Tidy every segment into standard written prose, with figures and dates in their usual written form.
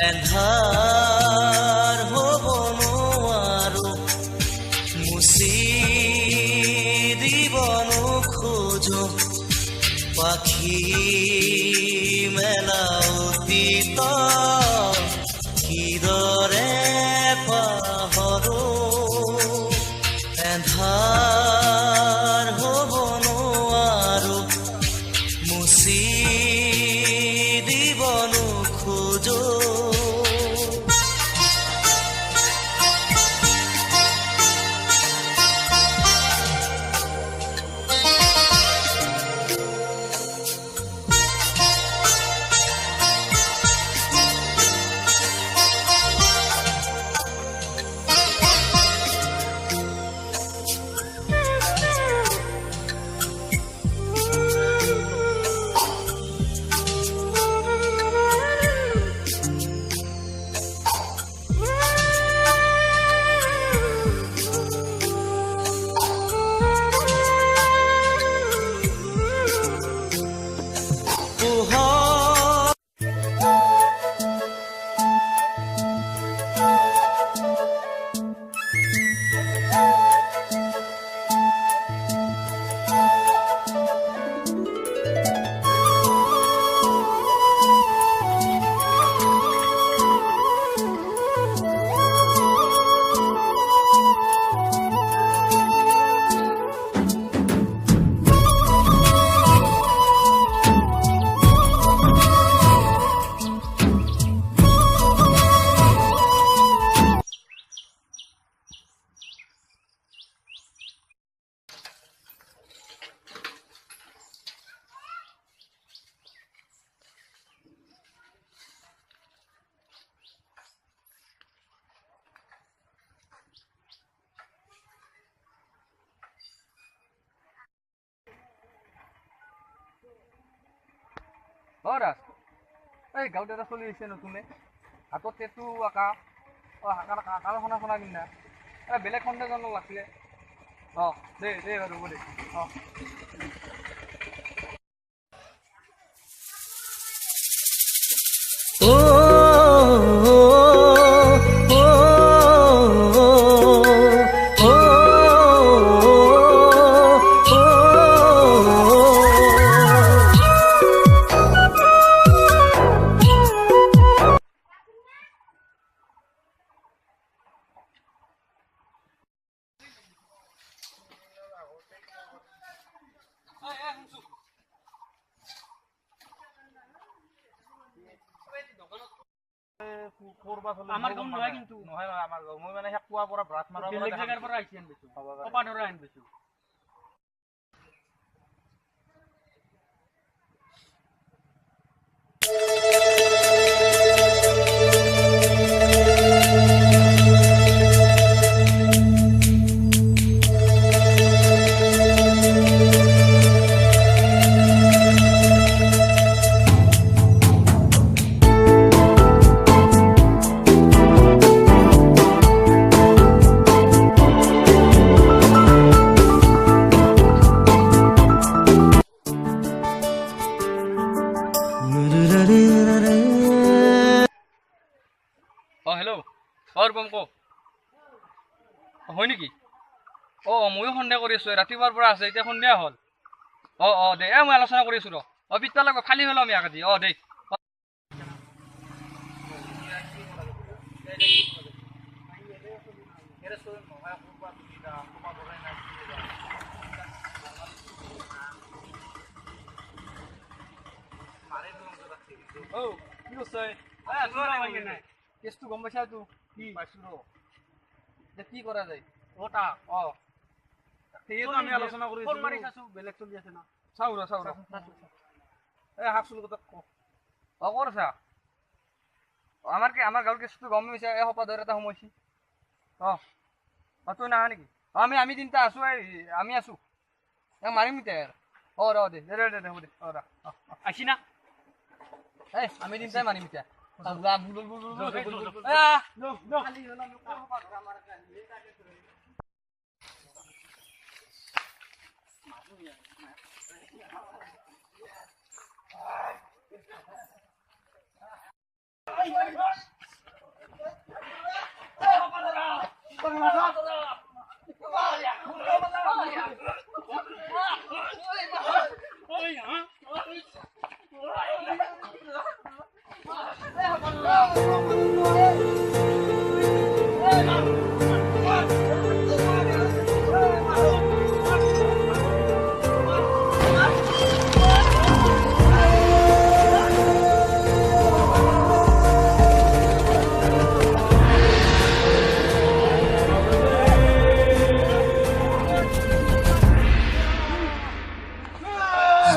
এন্ধাৰ হ'ব নোৱাৰো মুচি দিব নোখোজো পাখি মেলা অতীত কিদৰে পাহৰো এন্ধাৰ হ'ব নোৱাৰো মুচি দিব নোখোজো ৰাজ এই গাঁৱত এটা চলি আহিছে নতুনে হাতত টেটু আঁকা কালো খানা কিনা বেলেগ সন্দেহজন লাগিছিলে দে বাৰু হ'ব দে আমাৰ গাঁও নহয় কিন্তু নহয় আমাৰ গাঁও মই মানে পুৱাৰ পৰা ব্ৰাছ মাৰা বেলেগ জায়গাৰ পৰা আইছি আনবেছো কপা ধৰা আনবেছো হেল্ল' ৰূপম ক হয় নেকি ময়ো সন্ধিয়া কৰি আছোঁ ৰাতিপুৱাৰ পৰা আছে এতিয়া সন্ধিয়া হ'ল দে মই আলোচনা কৰি আছোঁ পিতা লাগিব খালী হ'লো আমি আজি দে কি কৈছে কেছটো গম পাইছা তো কি পাইছোঁ কি কৰা যায় সেয়েতো আমি আলোচনা কৰি বেলেগ চলি আছে না চাওঁ শাক চুল কথা ক'ত আছা আমাৰ গাঁৱৰ কেছটো গম পাইছা সপাদৰ এটা সোমাইছি তই নাহা নেকি আমি তিনিটা আছোঁ আমি আছোঁ মাৰিম এতিয়া দে হ'ব দে আছি না আমি তিনিটাই মাৰিম এতিয়া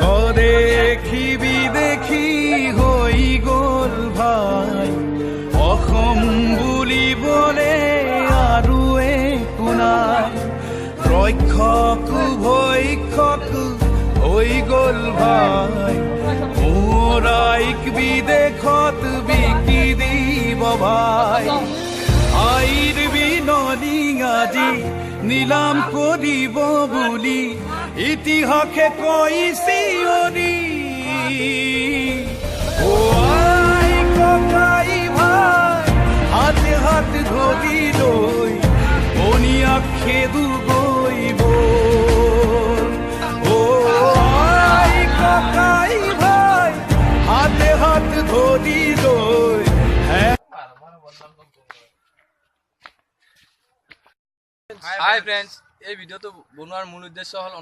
স্বদেশী বিদেশী হৈ গ'ল ভাই অসম বুলিবলে আৰু একো নাই ৰক্ষক ভক্ষক হৈ গ'ল ভাই মোৰাইক বিদেশত বিকি দিব ভাই আইৰ বিনদী আজি নিলাম কৰিব বুলি ইতিহাসে কৈছিয়নি ও আই ককাই ভাই হাতে হাত ধৰি লৈ বনিয়াক খেদু গৈ ও আই ককাই ভাই হাতে হাত ধৰি লৈ হাই ফ্ৰেণ্ডছ, এই ভিডিঅ'টো বনোৱাৰ মূল উদ্দেশ্য হ'ল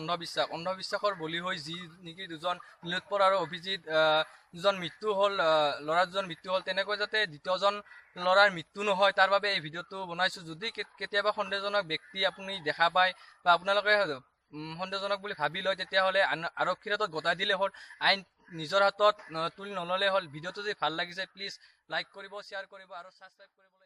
অন্ধবিশ্বাসৰ বলি হৈ যি নেকি দুজন নীলোৎপল আৰু অভিজিত দুজন মৃত্যু হ'ল, ল'ৰা দুজন মৃত্যু হ'ল, তেনেকৈ যাতে দ্বিতীয়জন ল'ৰাৰ মৃত্যু নহয় তাৰ বাবে এই ভিডিঅ'টো বনাইছোঁ। যদি কেতিয়াবা সন্দেহজনক ব্যক্তি আপুনি দেখা পায় বা আপোনালোকে সন্দেহজনক বুলি ভাবি লয় তেতিয়াহ'লে আৰক্ষীৰ হাতত গতাই দিলে হ'ল, আইন নিজৰ হাতত তুলি নল'লে হ'ল। ভিডিঅ'টো যদি ভাল লাগিছে প্লিজ লাইক কৰিব, শ্বেয়াৰ কৰিব আৰু ছাবস্ক্ৰাইব কৰিব।